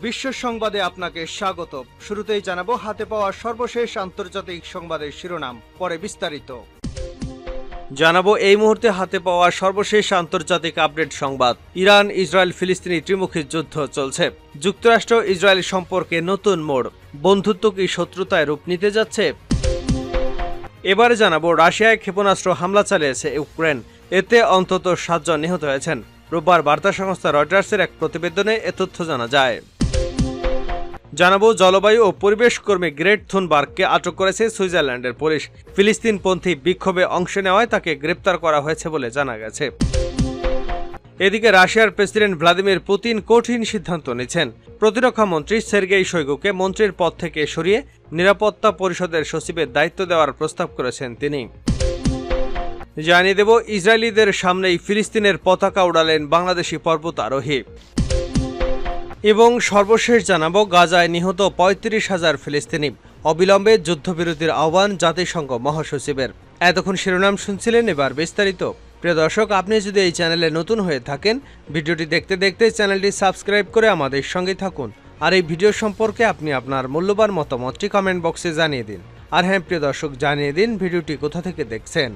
বিশ্ব সংবাদে আপনাকে স্বাগত। শুরুতেই জানাবো হাতে পাওয়া সর্বশেষ আন্তর্জাতিক সংবাদের শিরোনাম, পরে বিস্তারিত জানাবো। এই মুহূর্তে হাতে পাওয়া সর্বশেষ আন্তর্জাতিক আপডেট সংবাদ। ইরান ইসরায়েল ফিলিস্তিনি ত্রিমুখী যুদ্ধ চলছে। যুক্তরাষ্ট্র ইসরায়েল সম্পর্কে নতুন মোড়, বন্ধুত্ব কি শত্রুতায় রূপ নিতে যাচ্ছে? এবারে জানাবো রাশিয়ায় ক্ষেপণাস্ত্র হামলা চালিয়েছে ইউক্রেন, এতে অন্তত 7 জন নিহত হয়েছেন। রোববার বার্তা সংস্থা রয়টার্সের এক প্রতিবেদনে এ তথ্য জানা যায়। জানাবো জলবায়ু ও পরিবেশ কর্মী গ্রেট থুনবার্গকে আটক করেছে সুইজারল্যান্ডের পুলিশ। ফিলিস্তিনপন্থী বিক্ষোভে অংশ নেওয়ায় তাকে গ্রেপ্তার করা হয়েছে বলে জানা গেছে। এদিকে রাশিয়ার প্রেসিডেন্ট ভ্লাদিমির পুতিন কঠিন সিদ্ধান্ত নিচ্ছেন। প্রতিরক্ষা মন্ত্রী সের্গেই শোইগুকে মন্ত্রীর পদ থেকে সরিয়ে নিরাপত্তা পরিষদের সচিবের দায়িত্ব দেওয়ার প্রস্তাব করেছেন তিনি। জানিয়ে দেব, ইসরায়েলিদের সামনেই ফিলিস্তিনের পতাকা উড়ালেন বাংলাদেশি পর্বতারোহী। এবং সর্বশেষ জানাবো গাজায় নিহত 35,000 ফিলিস্তিনি, অবিলম্বে যুদ্ধবিরতির আহ্বান জাতিসংঘ মহাসচিবের। এতক্ষণ শিরোনাম শুনছিলেন, এবার বিস্তারিত। প্রিয় দর্শক, আপনি যদি এই চ্যানেলে নতুন হয়ে থাকেন, ভিডিওটি দেখতে দেখতে চ্যানেলটি সাবস্ক্রাইব করে আমাদের সঙ্গে থাকুন। আর এই ভিডিও সম্পর্কে আপনি আপনার মূল্যবান মতামতটি কমেন্ট বক্সে জানিয়ে দিন। আর হ্যাঁ প্রিয় দর্শক, জানিয়ে দিন ভিডিওটি কোথা থেকে দেখছেন।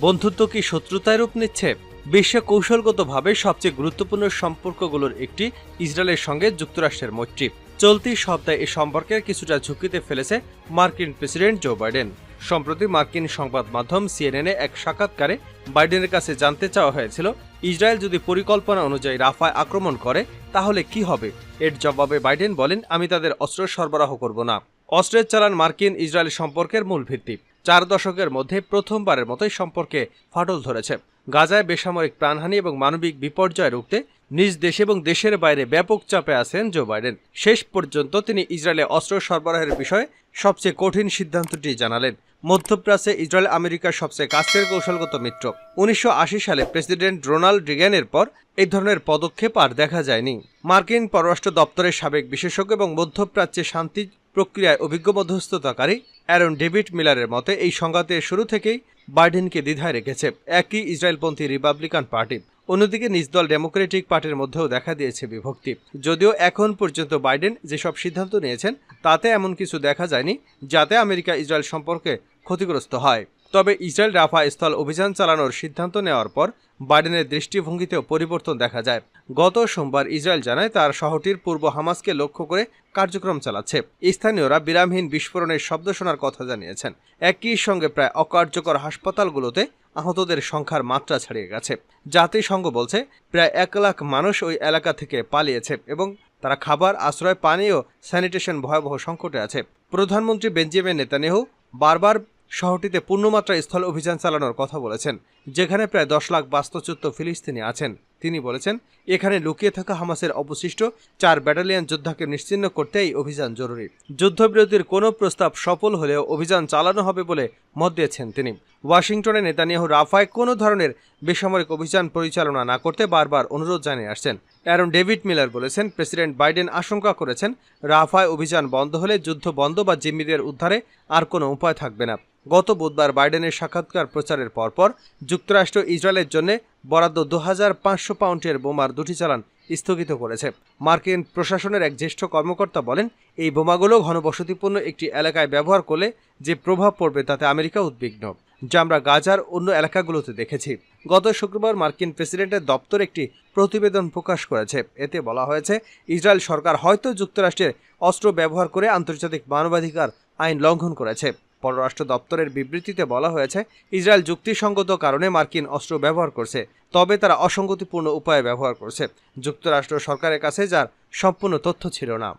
বন্ধুত্ব কি শত্রুতায় রূপ নিচ্ছে? বিশ্বে কৌশলগতভাবে সবচেয়ে গুরুত্বপূর্ণ সম্পর্কগুলোর একটি ইসরায়েলের সঙ্গে যুক্তরাষ্ট্রের মৈত্রী। চলতি সপ্তাহে এই সম্পর্কের কিছুটা ঝুঁকিতে ফেলেছে মার্কিন প্রেসিডেন্ট জো বাইডেন। সম্প্রতি মার্কিন সংবাদ মাধ্যম সিএনএনে এক সাক্ষাৎকারে বাইডেনের কাছে জানতে চাওয়া হয়েছিল, ইসরায়েল যদি পরিকল্পনা অনুযায়ী রাফায় আক্রমণ করে তাহলে কি হবে। এর জবাবে বাইডেন বলেন, আমি তাদের অস্ত্র সরবরাহ করব না। অস্ত্রের চালান মার্কিন ইসরায়েল সম্পর্কের মূল ভিত্তি। 4 দশকের মধ্যে প্রথমবারের মতোই সম্পর্কে ফাটল ধরেছে। গাজায় বেসামরিক প্রাণহানি এবং মানবিক বিপর্যয় রুখতে নিজ দেশ এবং দেশের বাইরে ব্যাপক চাপে আছেন জো বাইডেন। শেষ পর্যন্ত তিনি ইসরায়েলে অস্ত্র সরবরাহের বিষয়ে সবচেয়ে কঠিন সিদ্ধান্তটি জানালেন। মধ্যপ্রাচ্যে ইসরায়েল আমেরিকার সবচেয়ে কাছের কৌশলগত মিত্র। 1980 সালে প্রেসিডেন্ট রোনাল্ড রিগানের পর এই ধরনের পদক্ষেপ আর দেখা যায়নি। মার্কিন পররাষ্ট্র দপ্তরের সাবেক বিশেষজ্ঞ এবং মধ্যপ্রাচ্যে শান্তি প্রক্রিয়ায় অভিজ্ঞ মধ্যস্থতাকারী অ্যারন ডেভিড মিলারের মতে এই সংঘাতের শুরু থেকেই বাইডেনকে দ্বিধায় রেখেছে একই ইসরায়েলপন্থী রিপাবলিকান পার্টি। অন্যদিকে নিজ দল ডেমোক্রেটিক পার্টির মধ্যেও দেখা দিয়েছে বিভক্তি। যদিও এখন পর্যন্ত বাইডেন যেসব সিদ্ধান্ত নিয়েছেন তাতে এমন কিছু দেখা যায়নি যাতে আমেরিকা ইসরায়েল সম্পর্কে ক্ষতিগ্রস্ত হয়। তবে ইসরায়েল রাফা স্থল অভিযান চালানোর সিদ্ধান্ত নেওয়ার পর বাইডেনের দৃষ্টিভঙ্গিতেও পরিবর্তন দেখা যায়। গত সোমবার ইসরায়েল জানায় তার শহরটির পূর্ব হামাসকে লক্ষ্য করে কার্যক্রম চালাচ্ছে। স্থানীয়রা বিরামহীন বিস্ফোরণের শব্দ শোনার কথা জানিয়েছেন। একই সঙ্গে প্রায় অকার্যকর হাসপাতালগুলোতে আহতদের সংখ্যার মাত্রা ছাড়িয়ে গেছে। জাতিসংঘ বলছে প্রায় 1 লাখ মানুষ ওই এলাকা থেকে পালিয়েছে এবং তারা খাবার, আশ্রয়, পানি ও স্যানিটেশন ভয়াবহ সংকটে আছে। প্রধানমন্ত্রী বেঞ্জামিন নেতানিয়াহু বারবার শহরটিতে পূর্ণমাত্রা স্থল অভিযান চালানোর কথা বলেছেন, যেখানে প্রায় 10 লাখ বাস্তুচ্যুত ফিলিস্তিনি আছেন। তিনি বলেছেন, এখানে লুকিয়ে থাকা হামাসের অবশিষ্ট 4 ব্যাটালিয়ন যোদ্ধাকে নিশ্চিহ্ন করতে এই অভিযান জরুরি। যুদ্ধবিরতির কোনো প্রস্তাব সফল হলেও অভিযান চালানো হবে বলে মত দিয়েছেন তিনি। ওয়াশিংটনে নেতানিয়াহু রাফায় কোনো ধরনের বেসামরিক অভিযান পরিচালনা না করতে বারবার অনুরোধ জানিয়ে আসছেন। অ্যারন ডেভিড মিলার বলেছেন, প্রেসিডেন্ট বাইডেন আশঙ্কা করেছেন রাফায় অভিযান বন্ধ হলে যুদ্ধ বন্ধ বা জিম্মিদের উদ্ধারে আর কোনো উপায় থাকবে না। গত বুধবার বাইডেনের সাক্ষাৎকার প্রচারের পরপর যুক্তরাষ্ট্র ইসরায়েলের জন্য বরাদ্দ 2500 পাউন্ডের বোমার 2টি চালান স্থগিত করেছে। মার্কিন প্রশাসনের এক জ্যেষ্ঠ কর্মকর্তা বলেন, এই বোমাগুলো ঘনবসতিপূর্ণ একটি এলাকায় ব্যবহার করলে যে প্রভাব পড়বে তাতে আমেরিকা উদ্বিগ্ন, যা আমরা গাজার অন্য এলাকাগুলোতে দেখেছি। গত শুক্রবার মার্কিন প্রেসিডেন্টের দপ্তর একটি প্রতিবেদন প্রকাশ করেছে। এতে বলা হয়েছে, ইসরায়েল সরকার হয়তো যুক্তরাষ্ট্রের অস্ত্র ব্যবহার করে আন্তর্জাতিক মানবাধিকার আইন লঙ্ঘন করেছে। পররাষ্ট্র দপ্তরের বিবৃতিতে বলা হয়েছে, ইসরায়েল যুক্তিসঙ্গত কারণে মার্কিন অস্ত্র ব্যবহার করছে, তবে তারা অসঙ্গতিপূর্ণ উপায়ে ব্যবহার করছে যুক্তরাষ্ট্র সরকারের কাছে যার সম্পূর্ণ তথ্য ছিল না।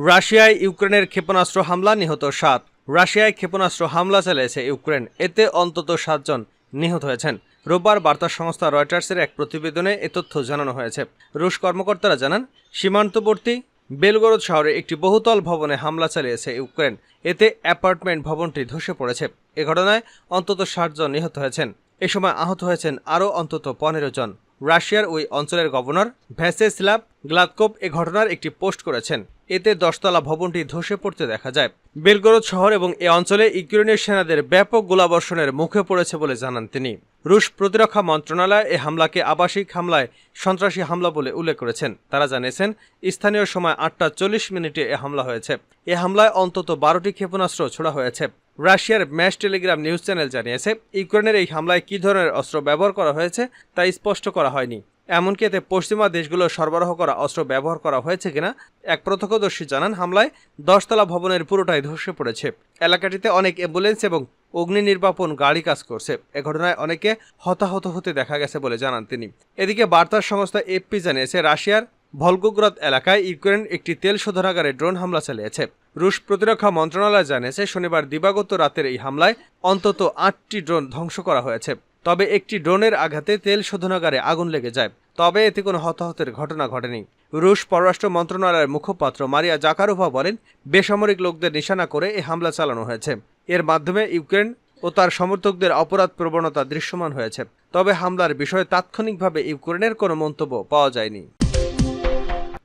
রাশিয়ায় ইউক্রেনের ক্ষেপণাস্ত্র হামলা, নিহত 7। রাশিয়ায় ক্ষেপণাস্ত্র হামলা চালিয়েছে ইউক্রেন, এতে অন্তত 7 জন নিহত হয়েছেন। রোববার বার্তা সংস্থা রয়টার্সের এক প্রতিবেদনে এ তথ্য জানানো হয়েছে। রুশ কর্মকর্তারা জানান, সীমান্তবর্তী বেলগরদ শহরে একটি বহুতল ভবনে হামলা চালিয়েছে ইউক্রেন, এতে অ্যাপার্টমেন্ট ভবনটি ধসে পড়েছে। এ ঘটনায় অন্তত 60 জন নিহত হয়েছেন। এ সময় আহত হয়েছেন আরও অন্তত 15 জন। রাশিয়ার ওই অঞ্চলের গভর্নর ভ্যাসেস্লাভ গ্লাদকোভ এ ঘটনার একটি পোস্ট করেছেন। এতে 10তলা ভবনটি ধসে পড়তে দেখা যায়। বেলগরদ শহর এবং এ অঞ্চলে ইউক্রেনের সেনাদের ব্যাপক গোলাবর্ষণের মুখে পড়েছে বলে জানান তিনি। রুশ প্রতিরক্ষা মন্ত্রণালয় এ হামলাকে আবাসিক হামলায় সন্ত্রাসী হামলা বলে উল্লেখ করেছেন। তারা জানিয়েছেন, স্থানীয় সময় 8টা 40 মিনিটে এ হামলা হয়েছে। এ হামলায় অন্তত 12টি ক্ষেপণাস্ত্র ছোড়া হয়েছে। রাশিয়ার ম্যাশ টেলিগ্রাম নিউজ চ্যানেল জানিয়েছে, ইউক্রেনের এই হামলায় কী ধরনের অস্ত্র ব্যবহার করা হয়েছে তা স্পষ্ট করা হয়নি। এমনকি এতে পশ্চিমা দেশগুলো সরবরাহ করা অস্ত্র ব্যবহার করা হয়েছে কিনা। এক প্রত্যক্ষদর্শী জানান, হামলায় 10তলা ভবনের পুরোটাই ধসে পড়েছে। এলাকাটিতে অনেক অ্যাম্বুলেন্স এবং অগ্নি নির্বাপন গাড়ি কাজ করছে। এ ঘটনায় অনেকে হতাহত হতে দেখা গেছে বলে জানান তিনি। এদিকে বার্তা সংস্থা এফপি জানিয়েছে, রাশিয়ার ভলগোগ্রাদ এলাকায় ইউক্রেন একটি তেল শোধনাগারে ড্রোন হামলা চালিয়েছে। রুশ প্রতিরক্ষা মন্ত্রণালয় জানিয়েছে, শনিবার দিবাগত রাতের এই হামলায় অন্তত 8টি ড্রোন ধ্বংস করা হয়েছে। তবে একটি ড্রোনের আঘাতে তেল শোধনাগারে আগুন লেগে যায়। তবে এতে কোনো হতাহতের ঘটনা ঘটেনি। রুশ পররাষ্ট্র মন্ত্রণালয়ের মুখপাত্র মারিয়া জাকারোভা বলেন, বেসামরিক লোকদের নিশানা করে এই হামলা চালানো হয়েছে। এর মাধ্যমে ইউক্রেন ও তার সমর্থকদের অপরাধ প্রবণতা দৃশ্যমান হয়েছে। তবে হামলার বিষয়ে তাৎক্ষণিকভাবে ইউক্রেনের কোনো মন্তব্য পাওয়া যায়নি।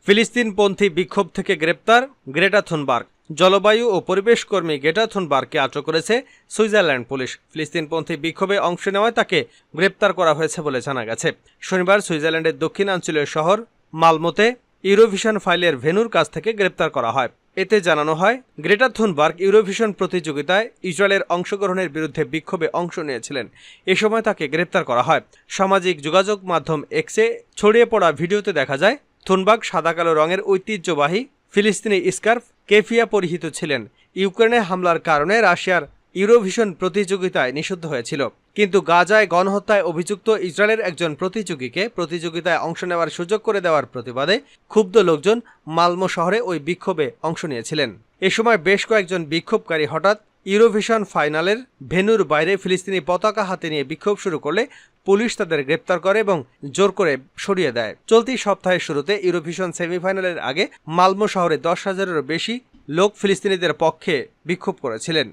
ফিলিস্তিনপন্থী বিক্ষোভ থেকে গ্রেপ্তার গ্রেটা থুনবার্গ। জলবায়ু ও পরিবেশ কর্মী গ্রেটা থুনবার্গকে আটক করেছে সুইজারল্যান্ড পুলিশ। ফিলিস্তিনপন্থী বিক্ষোভে অংশ নেওয়ায় তাকে গ্রেপ্তার করা হয়েছে বলে জানা গেছে। শনিবার সুইজারল্যান্ডের দক্ষিণাঞ্চলীয় শহর মালমোতে ইউরোভিশন ফাইলের ভেন্যুর কাছ থেকে গ্রেপ্তার করা হয়। এতে জানানো হয়, গ্রেটা থুনবার্গ ইউরোভিশন প্রতিযোগিতায় ইসরায়েলের অংশগ্রহণের বিরুদ্ধে বিক্ষোভে অংশ নিয়েছিলেন। এ সময় তাকে গ্রেপ্তার করা হয়। সামাজিক যোগাযোগ মাধ্যম এক্সে ছড়িয়ে পড়া ভিডিওতে দেখা যায়, থুনবার্গ সাদা কালো রঙের ঐতিহ্যবাহী ফিলিস্তিনি স্কার্ফ কেফিয়া পরিহিত ছিলেন। ইউক্রেনে হামলার কারণে রাশিয়ার ইউরোভিশন প্রতিযোগিতায় নিষিদ্ধ হয়েছিল। কিন্তু গাজায় গণহত্যায় অভিযুক্ত ইসরায়েলের একজন প্রতিযোগীকে প্রতিযোগিতায় অংশ নেওয়ার সুযোগ করে দেওয়ার প্রতিবাদে ক্ষুব্ধ লোকজন মালমো শহরে ওই বিক্ষোভে অংশ নিয়েছিলেন। এ সময় বেশ কয়েকজন বিক্ষোভকারী হঠাৎ ইউরোভিশন ফাইনালের ভেন্যুর বাইরে ফিলিস্তিনি পতাকা হাতে নিয়ে বিক্ষোভ শুরু করলে পুলিশ তাদের গ্রেপ্তার করে এবং জোর করে সরিয়ে দেয়। চলতি সপ্তাহের শুরুতে ইউরোভিশন সেমিফাইনালের আগে মালমো শহরে 10,000-এরও বেশি লোক ফিলিস্তিনিদের পক্ষে বিক্ষোভ করেছিলেন।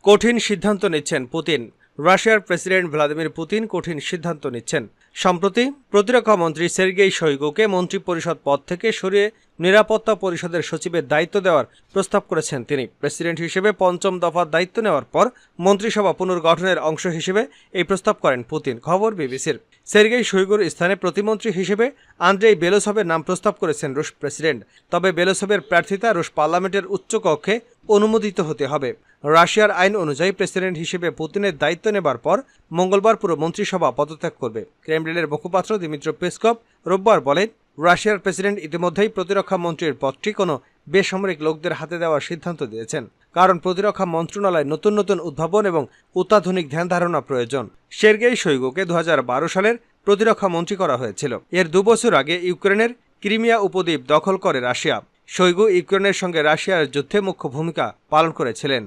কঠিন সিদ্ধান্ত নিচ্ছেন পুতিন। রাশিয়ার প্রেসিডেন্ট ভ্লাদিমির পুতিন কঠিন সিদ্ধান্ত নিচ্ছেন। সম্প্রতি প্রতিরক্ষা মন্ত্রী সের্গেই শোইগুকে মন্ত্রিপরিষদ পদ থেকে সরিয়ে নিরাপত্তা পরিষদের সচিবের দায়িত্ব দেওয়ার প্রস্তাব করেছেন তিনি। প্রেসিডেন্ট হিসেবে 5ম দফার দায়িত্ব নেওয়ার পর মন্ত্রিসভা পুনর্গঠনের অংশ হিসেবে এই প্রস্তাব করেন পুতিন। খবর বিবিসির। সের্গেই শোইগুর স্থানে প্রতিমন্ত্রী হিসেবে আন্দ্রেই বেলোসভের নাম প্রস্তাব করেছেন রুশ প্রেসিডেন্ট। তবে বেলোসভের প্রার্থিতা রুশ পার্লামেন্টের উচ্চকক্ষে অনুমোদিত হতে হবে। রাশিয়ার আইন অনুযায়ী প্রেসিডেন্ট হিসেবে পুতিনের দায়িত্ব নেবার পর মঙ্গলবার পুরো মন্ত্রিসভা পদত্যাগ করবে। ক্রেমলিনের মুখপাত্র দিমিত্রি পেসকভ রোববার বলেন, রাশিয়ার প্রেসিডেন্ট ইতিমধ্যেই প্রতিরক্ষা মন্ত্রীর পদটি কোনো বেসামরিক লোকদের হাতে দেওয়ার সিদ্ধান্ত দিয়েছেন, কারণ প্রতিরক্ষা মন্ত্রণালয় নতুন নতুন উদ্ভাবন এবং অত্যাধুনিক ধ্যান ধারণা প্রয়োজন। সের্গেই শোইগুকে 2012 সালের প্রতিরক্ষা মন্ত্রী করা হয়েছিল। এর 2 বছর আগে ইউক্রেনের ক্রিমিয়া উপদ্বীপ দখল করে রাশিয়া। শোইগু ইউক্রেনের সঙ্গে রাশিয়ার যুদ্ধে মুখ্য ভূমিকা পালন করেছিলেন।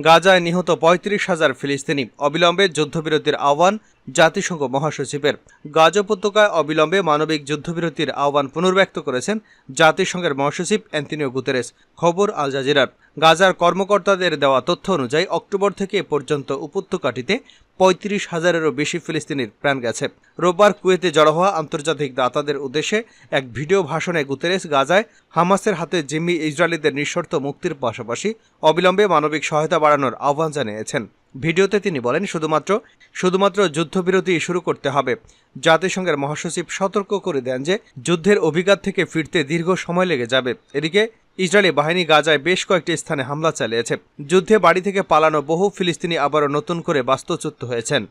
গাজায় নিহত 35,000 ফিলিস্তিনি, অবিলম্বে যুদ্ধবিরতির আহ্বান জাতিসংঘ মহাসচিবের। গাজা উপত্যকায় অবিলম্বে মানবিক যুদ্ধবিরতির আহ্বান পুনর্ব্যক্ত করেছেন জাতিসংঘের মহাসচিব অ্যান্তোনিও গুতেরেস। খবর আল জাজিরার। গাজার কর্মকর্তাদের দেওয়া তথ্য অনুযায়ী অক্টোবর থেকে এ পর্যন্ত উপত্যকাটিতে 35,000-এরও বেশি ফিলিস্তিনির প্রাণ গেছে। রোববার কুয়েতে জড়ো হওয়া আন্তর্জাতিক দাতাদের উদ্দেশ্যে এক ভিডিও ভাষণে গুতেরেস গাজায় হামাসের হাতে জিম্মি ইসরায়েলিদের নিঃশর্ত মুক্তির পাশাপাশি অবিলম্বে মানবিক সহায়তা বাড়ানোর আহ্বান জানিয়েছেন। ভিডিওতে তিনি বলেন, শুধুমাত্র যুদ্ধবিরতি শুরু করতে হবে। জাতিসংঘের মহাসচিব সতর্ক করে দেন যে যুদ্ধের অভিজ্ঞতা থেকে ফিরতে দীর্ঘ সময় লেগে যাবে। এদিকে ইসরায়েলি বাহিনী গাজায় বেশ কয়েকটি স্থানে হামলা চালিয়েছে। যুদ্ধে বাড়ি থেকে পালানো বহু ফিলিস্তিনি আবারও নতুন করে বাস্তুচ্যুত হয়েছেন।